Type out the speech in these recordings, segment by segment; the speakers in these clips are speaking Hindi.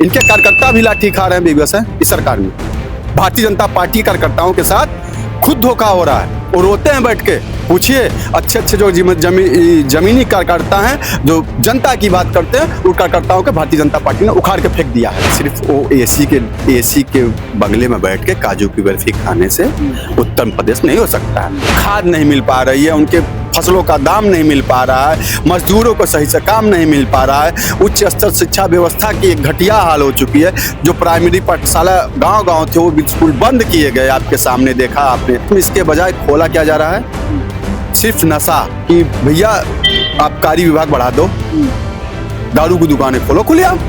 इनके कार्यकर्ता भी लाठी खा रहे हैं बेबस है इस सरकार में। भारतीय जनता पार्टी कार्यकर्ताओं के साथ खुद धोखा हो रहा है और रोते हैं बैठ के। पूछिए अच्छे अच्छे जो जमीनी कार्यकर्ता हैं जो जनता की बात करते हैं, उन कार्यकर्ताओं के भारतीय जनता पार्टी ने उखाड़ के फेंक दिया है। सिर्फ वो एसी के बंगले में बैठ के काजू की बर्फी खाने से उत्तर प्रदेश नहीं हो सकता है। खाद नहीं मिल पा रही है, उनके फसलों का दाम नहीं मिल पा रहा है, मजदूरों को सही से काम नहीं मिल पा रहा है, उच्च स्तर शिक्षा व्यवस्था की एक घटिया हाल हो चुकी है। जो प्राइमरी पाठशाला गांव-गांव थे वो स्कूल बंद किए गए, आपके सामने देखा आपने। इसके बजाय खोला क्या जा रहा है? सिर्फ नशा कि भैया आबकारी विभाग बढ़ा दो, दारू की दुकानें खोलो खुलेआम।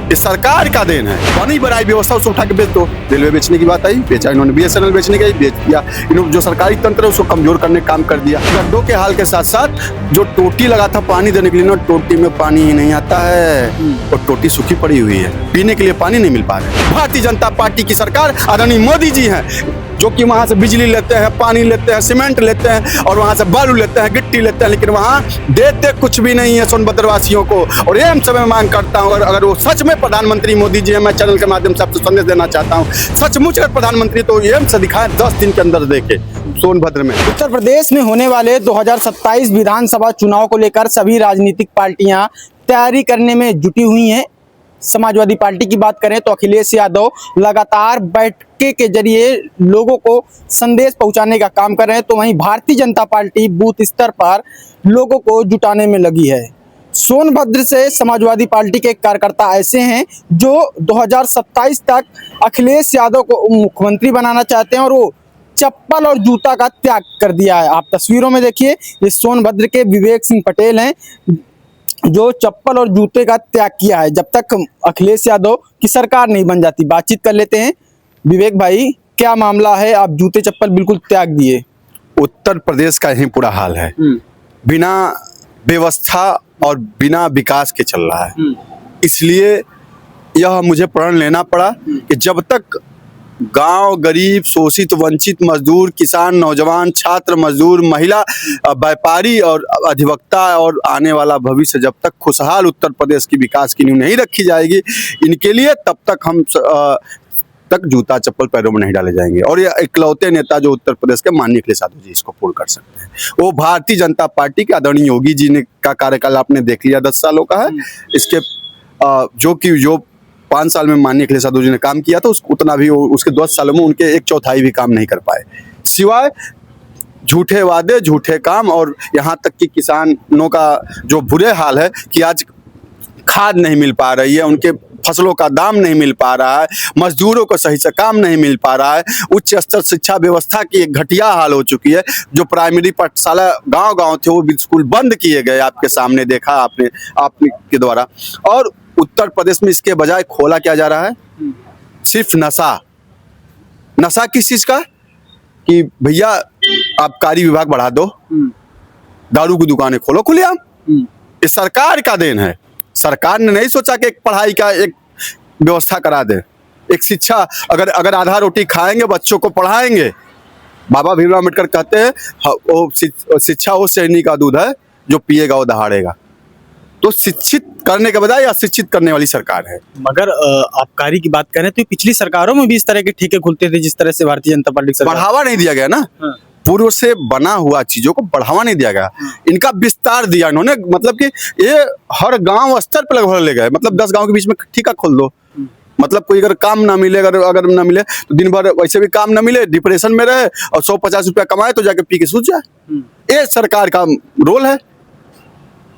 ये सरकार का देन है। बनी बनाई व्यवस्था उसको उठा के बेच दो। रेलवे बेचने की बात आई, बेचा इन्होंने। BSNL बेचने का ही बेच दिया इन्होंने। जो सरकारी तंत्र है उसको कमजोर करने का काम कर दिया। गड्ढों के हाल के साथ साथ जो टोटी लगा था पानी देने के लिए ना, टोटी में पानी ही नहीं आता है और टोटी सूखी पड़ी हुई है, पीने के लिए पानी नहीं मिल पा रहा है। भारतीय जनता पार्टी की सरकार आदरणीय मोदी जी हैं जो कि वहां से बिजली लेते हैं, पानी लेते हैं, सीमेंट लेते हैं और वहां से बालू लेते हैं, गिट्टी लेते हैं, लेकिन वहां देते कुछ भी नहीं है सोनभद्र वासियों को। और ये हमसे मैं मांग करता हूं, अगर वो सच में प्रधानमंत्री मोदी जी हैं, मैं चैनल के माध्यम से आपसे संदेश देना चाहता हूं, सचमुच अगर प्रधानमंत्री तो एम्स से दिखाएं 10 दिन के अंदर देके सोनभद्र में। उत्तर प्रदेश में होने वाले 2027 विधानसभा चुनाव को लेकर सभी राजनीतिक पार्टियां तैयारी करने में जुटी हुई हैं। समाजवादी पार्टी की बात करें तो अखिलेश यादव लगातार बैठके के जरिए लोगों को संदेश पहुंचाने का काम कर रहे हैं, तो वहीं भारतीय जनता पार्टी बूथ स्तर पर लोगों को जुटाने में लगी है। सोनभद्र से समाजवादी पार्टी के कार्यकर्ता ऐसे हैं जो 2027 तक अखिलेश यादव को मुख्यमंत्री बनाना चाहते हैं और वो चप्पल और जूता का त्याग कर दिया है। आप तस्वीरों में देखिए, ये सोनभद्र के विवेक सिंह पटेल हैं जो चप्पल और जूते का त्याग किया है जब तक अखिलेश यादव की सरकार नहीं बन जाती। बातचीत कर लेते हैं। विवेक भाई, क्या मामला है, आप जूते चप्पल बिल्कुल त्याग दिए? उत्तर प्रदेश का यही पूरा हाल है, बिना व्यवस्था और बिना विकास के चल रहा है। इसलिए यह मुझे प्रण लेना पड़ा कि जब तक गांव, गरीब, शोषित, वंचित, मजदूर, किसान, नौजवान, छात्र, मजदूर, महिला, व्यापारी और अधिवक्ता और आने वाला भविष्य जब तक खुशहाल उत्तर प्रदेश की विकास की नींव नहीं रखी जाएगी, इनके लिए तब तक हम तक जूता चप्पल पैरों में नहीं डाले जाएंगे। और ये इकलौते नेता जो उत्तर प्रदेश के माननीय अखिलेश यादव जी इसको पूर्ण कर सकते हैं, वो भारतीय जनता पार्टी के आदरणीय योगी जी ने का कार्यकाल आपने देख लिया 10 सालों का है। इसके जो 5 साल में माननीय अखिलेश यादव जी ने काम किया था उतना भी उसके 10 सालों में उनके 1/4 भी काम नहीं कर पाए, सिवाय झूठे वादे, झूठे काम। और यहाँ तक कि किसानों का जो बुरे हाल है कि आज खाद नहीं मिल पा रही है, उनके फसलों का दाम नहीं मिल पा रहा है, मजदूरों को सही से काम नहीं मिल पा रहा है, उच्च स्तर शिक्षा व्यवस्था की एक घटिया हाल हो चुकी है। जो प्राइमरी पाठशाला गांव-गांव थे वो स्कूल बंद किए गए, आपके सामने देखा आपने के द्वारा। और उत्तर प्रदेश में इसके बजाय खोला क्या जा रहा है? सिर्फ नशा किस चीज का? कि भैया आबकारी विभाग बढ़ा दो, दारू की दुकानें खोलो खुलेआम। ये सरकार का देन है। सरकार ने नहीं सोचा कि एक पढ़ाई का एक व्यवस्था करा दे, एक शिक्षा। अगर आधा रोटी खाएंगे बच्चों को पढ़ाएंगे। बाबा भीमराव अम्बेडकर कहते हैं वो शिक्षा वो शहनी का दूध है जो पिएगा वो दहाड़ेगा। तो शिक्षित करने के बजाय अशिक्षित करने वाली सरकार है। मगर आबकारी की बात करें तो पिछली सरकारों में भी इस तरह के ठेके खुलते थे जिस तरह से भारतीय जनता पार्टी सरकार। बढ़ावा नहीं दिया गया ना, पूर्व से बना हुआ चीजों को बढ़ावा नहीं दिया गया, इनका विस्तार दिया इन्होंने। मतलब कि ये हर गांव स्तर पर लगभग ले गए। मतलब 10 गांव के बीच में ठेका खोल दो। मतलब कोई अगर काम ना मिले, अगर ना मिले तो दिन भर वैसे भी काम ना मिले, डिप्रेशन में रहे और 150 रुपया कमाए तो जाके पी के सूझ जाए। ये सरकार का रोल है।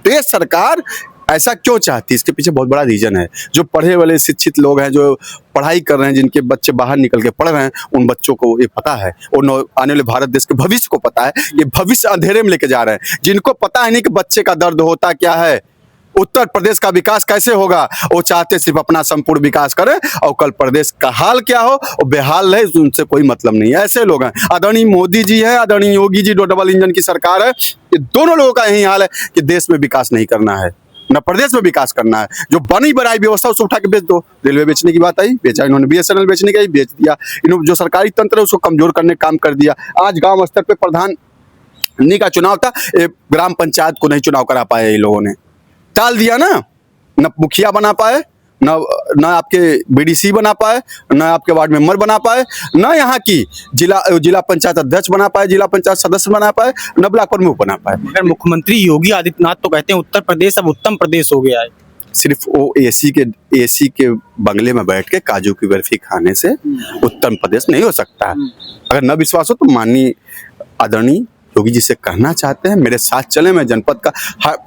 तो ये सरकार ऐसा क्यों चाहती है? इसके पीछे बहुत बड़ा रीजन है। जो पढ़े वाले शिक्षित लोग हैं, जो पढ़ाई कर रहे हैं, जिनके बच्चे बाहर निकल के पढ़ रहे हैं, उन बच्चों को ये पता है और आने वाले भारत देश के भविष्य को पता है। ये भविष्य अंधेरे में लेके जा रहे हैं। जिनको पता है नहीं कि बच्चे का दर्द होता क्या है, उत्तर प्रदेश का विकास कैसे होगा, वो चाहते सिर्फ अपना संपूर्ण विकास करें और कल प्रदेश का हाल क्या हो और बेहाल रहे, उनसे कोई मतलब नहीं है। ऐसे लोग हैं। आदरणीय मोदी जी है, आदरणीय योगी जी, डबल इंजन की सरकार है। ये दोनों लोगों का यही हाल है कि देश में विकास नहीं करना है, न प्रदेश में विकास करना है। जो बनी बनाई व्यवस्था उसको उठा के बेच दो। रेलवे बेचने की बात आई, बेचा इन्होंने। BSNL बेचने का ही बेच दिया इन्होंने। जो सरकारी तंत्र है उसको कमजोर करने का काम कर दिया। आज गांव स्तर पे प्रधान का चुनाव था, ग्राम पंचायत को नहीं चुनाव करा पाए, ये लोगों ने टाल दिया ना, न मुखिया बना पाए, न आपके बीडीसी बना पाए, न आपके वार्ड मेंबर बना पाए, न यहाँ की जिला पंचायत अध्यक्ष बना पाए, जिला पंचायत सदस्य बना पाए, न ब्लॉक प्रमुख बना पाए। मगर मुख्यमंत्री योगी आदित्यनाथ तो कहते हैं उत्तर प्रदेश अब उत्तम प्रदेश हो गया है। सिर्फ वो एसी के बंगले में बैठ के काजू की बर्फी खाने से उत्तर प्रदेश नहीं हो सकता है। अगर न विश्वास हो तो माननीय आदरणीय योगी जी से कहना चाहते हैं, मेरे साथ चले, मैं जनपद का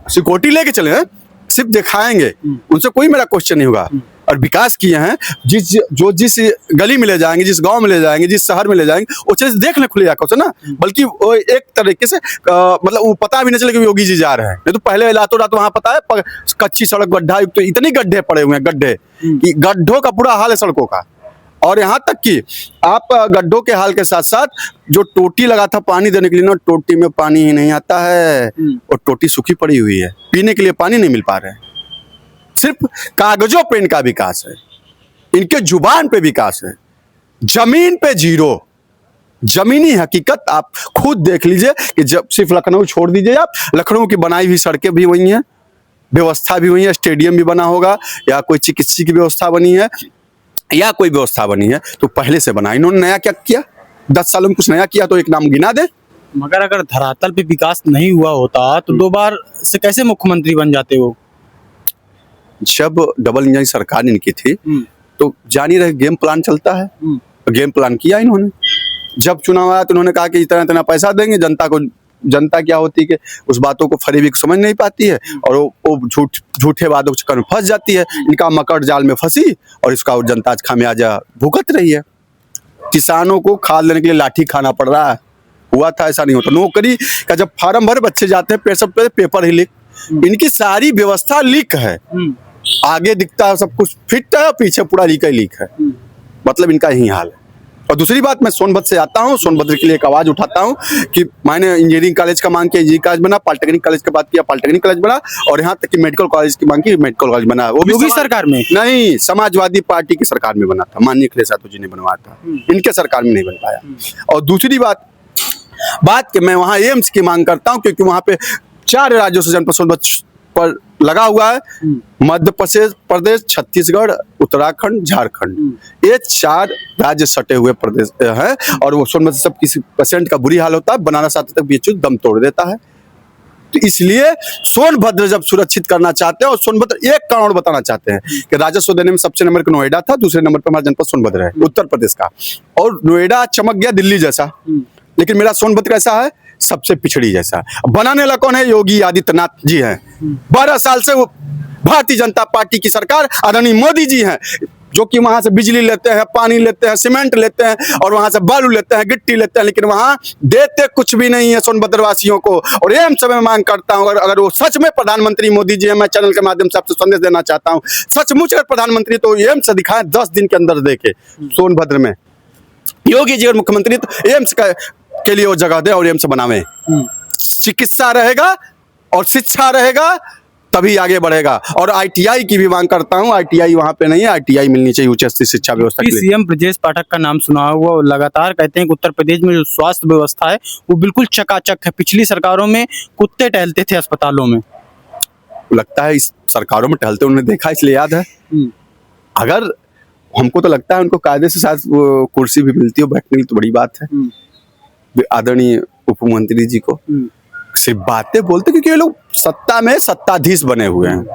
सिक्योरिटी लेके चले हैं, सिर्फ दिखाएंगे, उनसे कोई मेरा क्वेश्चन नहीं होगा। और विकास किए हैं, जिस गली में ले जाएंगे, जिस गांव में ले जाएंगे, जिस शहर में ले जाएंगे, वो चीज देख ले खुले आंखों से ना, बल्कि वो एक तरीके से मतलब वो पता भी नहीं चले कि योगी जी जा रहे हैं। नहीं तो पहले रातों रात वहां पता है कच्ची सड़क, गड्ढा, तो इतनी गड्ढे पड़े हुए हैं, गड्ढे कि गड्ढों का बुरा हाल है सड़कों का। और यहाँ तक कि आप गड्ढों के हाल के साथ साथ जो टोटी लगा था पानी देने के लिए ना, टोटी में पानी ही नहीं आता है, और टोटी सूखी पड़ी हुई है, पीने के लिए पानी नहीं मिल पा रहा है। सिर्फ कागजों पे इनका विकास है, इनके जुबान पे विकास है, जमीन पे जीरो। जमीनी हकीकत आप खुद देख लीजिए कि जब सिर्फ लखनऊ छोड़ दीजिए, आप लखनऊ की बनाई हुई सड़कें भी वही हैं, व्यवस्था भी वही है, स्टेडियम भी बना होगा, या कोई चिकित्सा की व्यवस्था बनी है, या कोई व्यवस्था बनी है तो पहले से बना। इन्होंने नया क्या किया? 10 सालों में कुछ नया किया तो एक नाम गिना दे। मगर अगर धरातल पे विकास नहीं हुआ होता तो 2 बार से कैसे मुख्यमंत्री बन जाते वो? जब डबल इंजन सरकार इनकी थी तो जान ही रहे गेम प्लान चलता है, गेम प्लान किया इन्होंने। जब चुनाव आया तो उन्होंने कहा कि इतना इतना पैसा देंगे जनता को। जनता क्या होती है कि उस बातों को फरीबी समझ नहीं पाती है, और वो झूठे वादों के चक्कर में फंस जाती है। इनका मकड़ जाल में फंसी और इसका जनता खामियाजा भुगत रही है। किसानों को खाद लेने के लिए लाठी खाना पड़ रहा है, हुआ था ऐसा नहीं होता। नौकरी का जब फार्म भर बच्चे जाते हैं पेपर ही लीक, इनकी सारी व्यवस्था लीक है। आगे दिखता है सब कुछ फिट है, पीछे पूरा लीक है। मतलब इनका यही हाल है। और दूसरी बात, मैं सोनभद्र से आता हूँ, सोनभद्र के लिए एक आवाज उठाता हूँ कि मैंने इंजीनियरिंग कॉलेज का मांग किया, इंजीनियरिंग कॉलेज बना, पॉलिटेक्निक कॉलेज की बात किया, पॉलिटेक्निक कॉलेज बना, और यहाँ तक कि मेडिकल कॉलेज की मांग की, मेडिकल कॉलेज बना। वो भी योगी सरकार में नहीं, समाजवादी पार्टी की सरकार में बना था, माननीय अखिलेश यादव जी ने बनवाया था, इनके सरकार में नहीं बन पाया। और दूसरी बात कि मैं वहाँ एम्स की मांग करता हूँ, क्योंकि वहाँ पे 4 राज्यों से जनपद सोनभद्र पर लगा हुआ है, मध्य प्रदेश, छत्तीसगढ़, उत्तराखंड, झारखंड, ये 4 राज्य सटे हुए प्रदेश हैं। और वो सोनभद्र सब किसी पेशेंट का बुरी हाल होता है, बनारस आते तक बीएचयू दम तोड़ देता है। तो इसलिए सोनभद्र जब सुरक्षित करना चाहते हैं, और सोनभद्र एक कारण बताना चाहते हैं कि राजस्व देने में सबसे नंबर का नोएडा था, दूसरे नंबर पर हमारा जनपद सोनभद्र है उत्तर प्रदेश का। और नोएडा चमक गया दिल्ली जैसा, लेकिन मेरा सोनभद्र कैसा है? सबसे पिछड़ी जैसा। बनाने वाला कौन है? योगी आदित्यनाथ जी हैं। 12 साल से वो भारतीय जनता पार्टी की सरकार, आदरणीय मोदी जी हैं, जो कि वहां से बिजली लेते हैं, पानी लेते हैं, सीमेंट लेते हैं, और वहां से बालू लेते हैं, गिट्टी लेते हैं, लेकिन वहां देते कुछ भी नहीं है सोनभद्र वासियों को। और एम्स मैं मांग करता हूं, अगर वो सच में प्रधानमंत्री मोदी जी हैं, मैं चैनल के माध्यम से आपसे संदेश देना चाहता हूं, सचमुच अगर प्रधानमंत्री तो एम्स दिखाएं 10 दिन के अंदर देके सोनभद्र में। योगी जी अगर मुख्यमंत्री तो एम्स के लिए वो जगह दे और एम्स बनावे। चिकित्सा रहेगा और शिक्षा रहेगा तभी आगे बढ़ेगा। और आईटीआई की भी मांग करता हूं, आईटीआई वहां पे नहीं है, आईटीआई मिलनी चाहिए उच्च स्तरीय शिक्षा व्यवस्था के लिए। सीएम ब्रजेश पाठक का नाम सुना हुआ, वो लगातार कहते हैं कि उत्तर प्रदेश में जो स्वास्थ्य व्यवस्था है वो बिल्कुल चकाचक है। पिछली सरकारों में कुत्ते टहलते थे अस्पतालों में, लगता है इस सरकारों में टहलते उन्होंने देखा इसलिए याद है। अगर हमको तो लगता है उनको कायदे से शायद कुर्सी भी मिलती हो बैठने की तो बड़ी बात है। आदरणीय उप मुख्यमंत्री जी को सिर्फ बातें बोलते, क्योंकि ये लोग सत्ता में सत्ताधीश बने हुए हैं,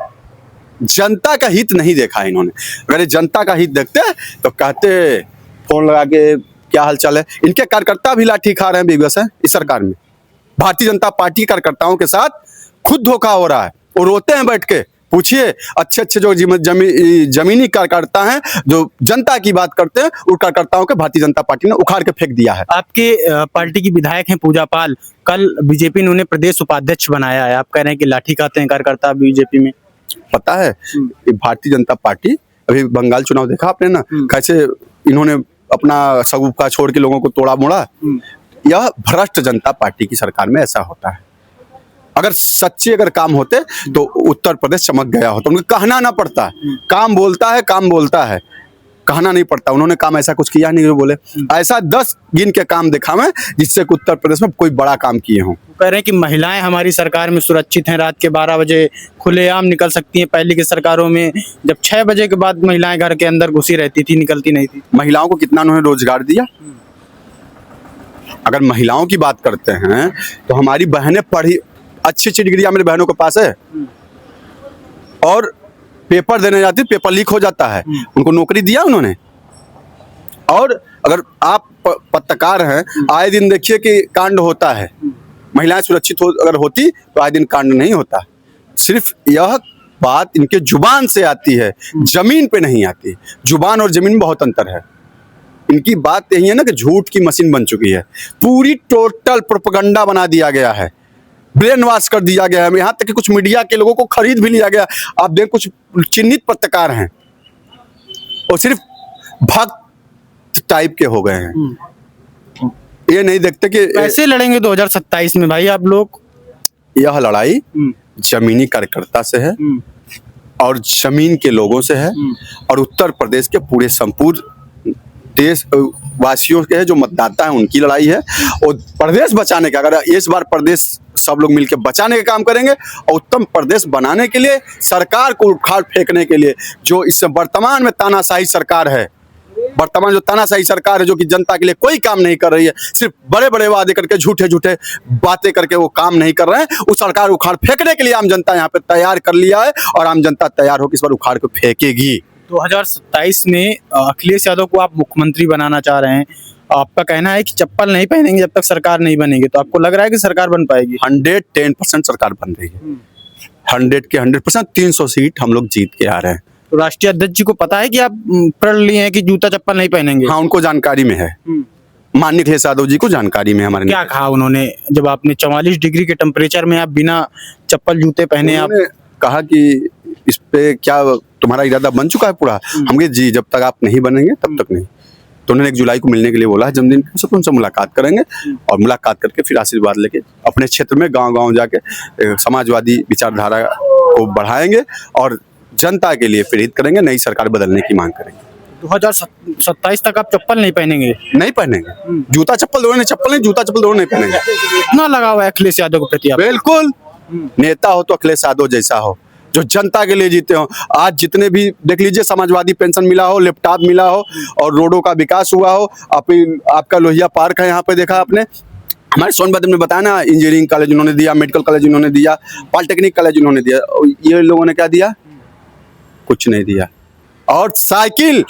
जनता का हित नहीं देखा इन्होंने। अगर ये जनता का हित देखते तो कहते फोन लगा के क्या हाल चाल है। इनके कार्यकर्ता भी लाठी खा रहे हैं बेगूसराय इस सरकार में। भारतीय जनता पार्टी कार्यकर्ताओं के साथ खुद धोखा हो रहा है, वो रोते हैं बैठ के। पूछिए अच्छे जो जमीनी कार्यकर्ता हैं, जो जनता की बात करते हैं, उन कार्यकर्ताओं के भारतीय जनता पार्टी ने उखाड़ के फेंक दिया है। आपके पार्टी की विधायक हैं पूजा पाल, कल बीजेपी ने उन्हें प्रदेश उपाध्यक्ष बनाया है। आप कह रहे हैं कि लाठी खाते हैं कार्यकर्ता बीजेपी में। पता है भारतीय जनता पार्टी, अभी बंगाल चुनाव देखा आपने ना, कैसे इन्होंने अपना सगुफा छोड़ के लोगों को तोड़ा मोड़ा। यह भ्रष्ट जनता पार्टी की सरकार में ऐसा होता है। अगर सच्चे अगर काम होते तो उत्तर प्रदेश चमक गया होता, उनको कहना ना पड़ता। काम बोलता है, काम बोलता है। कहना नहीं पड़ता, उन्होंने काम ऐसा कुछ किया नहीं जो बोले। ऐसा 10 गिन के काम देखा मैं जिससे कि उत्तर प्रदेश में कोई बड़ा काम किए हों। कह रहे हैं कि महिलाएं हमारी सरकार में सुरक्षित हैं, रात के 12 बजे खुलेआम निकल सकती हैं। पहले की सरकारों में जब 6 बजे के बाद महिलाएं घर के अंदर घुसी रहती थी, निकलती नहीं थी। महिलाओं को कितना उन्होंने रोजगार दिया। अगर महिलाओं की बात करते हैं तो हमारी बहनें पढ़ी, अच्छी अच्छी डिग्रियां मेरी बहनों के पास है, और पेपर देने जाती, पेपर लीक हो जाता है, उनको नौकरी दिया उन्होंने। और अगर आप पत्रकार हैं, आए दिन देखिए कि कांड होता है, महिलाएं सुरक्षित अगर होती तो आए दिन कांड नहीं होता। सिर्फ यह बात इनके जुबान से आती है, जमीन पे नहीं आती। जुबान और जमीन में बहुत अंतर है। इनकी बात यही है ना कि झूठ की मशीन बन चुकी है, पूरी टोटल प्रोपेगेंडा बना दिया गया है, ब्रेन वॉश कर दिया गया है। यहाँ तक कि कुछ मीडिया के लोगों को खरीद भी लिया गया। आप देख, कुछ चिन्हित पत्रकार हैं और सिर्फ भक्त टाइप के हो गए हैं। ये नहीं देखते कि कैसे लड़ेंगे 2027 में भाई आप लोग? यह लड़ाई जमीनी कार्यकर्ता से है और जमीन के लोगों से है, और उत्तर प्रदेश के पूरे संपूर्ण देश वासियों के है, जो मतदाता हैं उनकी लड़ाई है। और प्रदेश बचाने का, अगर इस बार प्रदेश सब लोग मिलकर बचाने का काम करेंगे और उत्तम प्रदेश बनाने के लिए, सरकार को उखाड़ फेंकने के लिए, जो इस वर्तमान में तानाशाही सरकार है, वर्तमान जो तानाशाही सरकार है, जो कि जनता के लिए कोई काम नहीं कर रही है, सिर्फ बड़े बड़े वादे करके झूठे झूठे बातें करके वो काम नहीं कर रहे हैं, उस सरकार को उखाड़ फेंकने के लिए आम जनता यहाँ पे तैयार कर लिया है, और आम जनता तैयार होकर इस बार उखाड़ को फेंकेगी। 2027 में अखिलेश यादव को आप मुख्यमंत्री बनाना चाह रहे हैं। आपका कहना है कि चप्पल नहीं पहनेंगे जब तक सरकार नहीं बनेगी, तो आपको लग रहा है कि सरकार बन पाएगी? 110% सरकार बन रही है। 100 के 100%, 300 सीट हम लोग जीत के आ रहे हैं। तो राष्ट्रीय अध्यक्ष जी को पता है कि आप प्रण लिए हैं कि जूता चप्पल नहीं पहनेंगे? हाँ, उनको जानकारी में है। माननीय अखिलेश यादव जी को जानकारी में हमारे। क्या कहा उन्होंने जब आपने 44 डिग्री के टेम्परेचर में आप बिना चप्पल जूते पहने आप? कहा कि इस पे क्या तुम्हारा इरादा बन चुका है पूरा? हम कहे जी, जब तक आप नहीं बनेंगे तब तक नहीं। तो उन्होंने 1 जुलाई को मिलने के लिए बोला है, जन्मदिन पे, सब उनसे मुलाकात करेंगे और मुलाकात करके फिर आशीर्वाद लेके अपने क्षेत्र में गांव-गांव जाके समाजवादी विचारधारा को बढ़ाएंगे और जनता के लिए प्रेरित करेंगे, नई सरकार बदलने की मांग करेंगे। 2027 तक आप चप्पल नहीं पहनेंगे? नहीं पहनेंगे। जूता चप्पल दोनों नहीं, चप्पल नहीं, जूता चप्पल दोनों नहीं पहनेंगे। इतना लगा हुआ है अखिलेश यादव के प्रति? बिल्कुल। नेता हो तो अखिलेश यादव जैसा हो, जो जनता के लिए जीते हो। आज जितने भी देख लीजिए, समाजवादी पेंशन मिला हो, लैपटॉप मिला हो, और रोडों का विकास हुआ हो। आपका लोहिया पार्क है, यहाँ पे देखा आपने। हमारे सोनभद्र में बताया ना, इंजीनियरिंग कॉलेज उन्होंने दिया, मेडिकल कॉलेज उन्होंने दिया, पॉलिटेक्निक कॉलेज उन्होंने दिया। ये लोगों ने क्या दिया? कुछ नहीं दिया। और साइकिल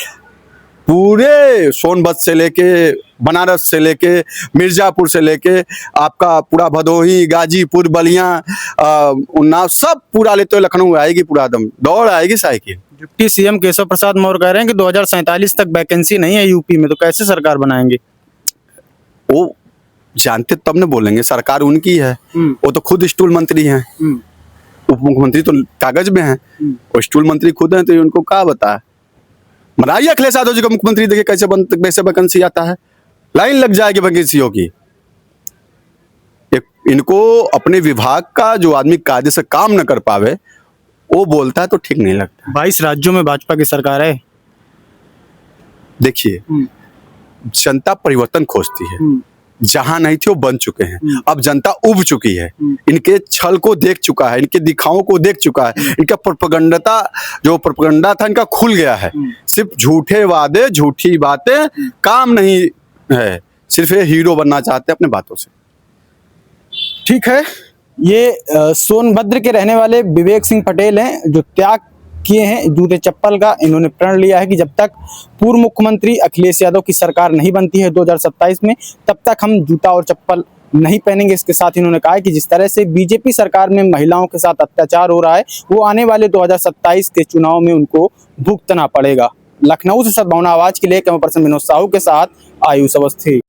पूरे सोनभद्र से लेके, बनारस से लेके, मिर्जापुर से लेके, आपका पूरा भदोही, गाजीपुर, बलिया, उन्नाव, सब पूरा लेते हुए लखनऊ आएगी, पूरा दम दौड़ आएगी cycle. Deputy CM Keshav Prasad Maurya कह रहे हैं कि 2047 तक वैकेंसी नहीं है यूपी में, तो कैसे सरकार बनाएंगे? वो जानते तब न बोलेंगे, सरकार उनकी है। वो तो खुद स्टूल मंत्री हैं, उप मुख्यमंत्री तो कागज में है, और स्टूल मंत्री खुद हैं, तो उनको क्या बता। बनाइए अखिलेश यादव जी को मुख्यमंत्री, देखिए कैसे वैकेंसी आता है, लाइन लग जाएगी वैकेंसियों की। इनको अपने विभाग का जो आदमी कायदे से काम न कर पावे, वो बोलता है तो ठीक नहीं लगता। 22 राज्यों में भाजपा की सरकार है। देखिए, जनता परिवर्तन खोजती है, जहां नहीं थी वो बन चुके हैं। अब जनता उब चुकी है, इनके छल को देख चुका है, इनके दिखाओं को देख चुका है, इनका प्रोपेगेंडा था इनका खुल गया है। सिर्फ झूठे वादे, झूठी बातें काम नहीं है, सिर्फ ये हीरो बनना चाहते हैं अपने बातों से। ठीक है, ये सोनभद्र के रहने वाले विवेक सिंह पटेल हैं, जो त्याग किए हैं जूते चप्पल का। इन्होंने प्रण लिया है कि जब तक पूर्व मुख्यमंत्री अखिलेश यादव की सरकार नहीं बनती है 2027 में, तब तक हम जूता और चप्पल नहीं पहनेंगे। इसके साथ इन्होंने कहा है कि जिस तरह से बीजेपी सरकार में महिलाओं के साथ अत्याचार हो रहा है, वो आने वाले 2027 के चुनाव में उनको भुगतना पड़ेगा। लखनऊ से सद्भावना आवाज के लिए कैमरा पर्सन विनोद साहू के साथ आयुष अवस्थी।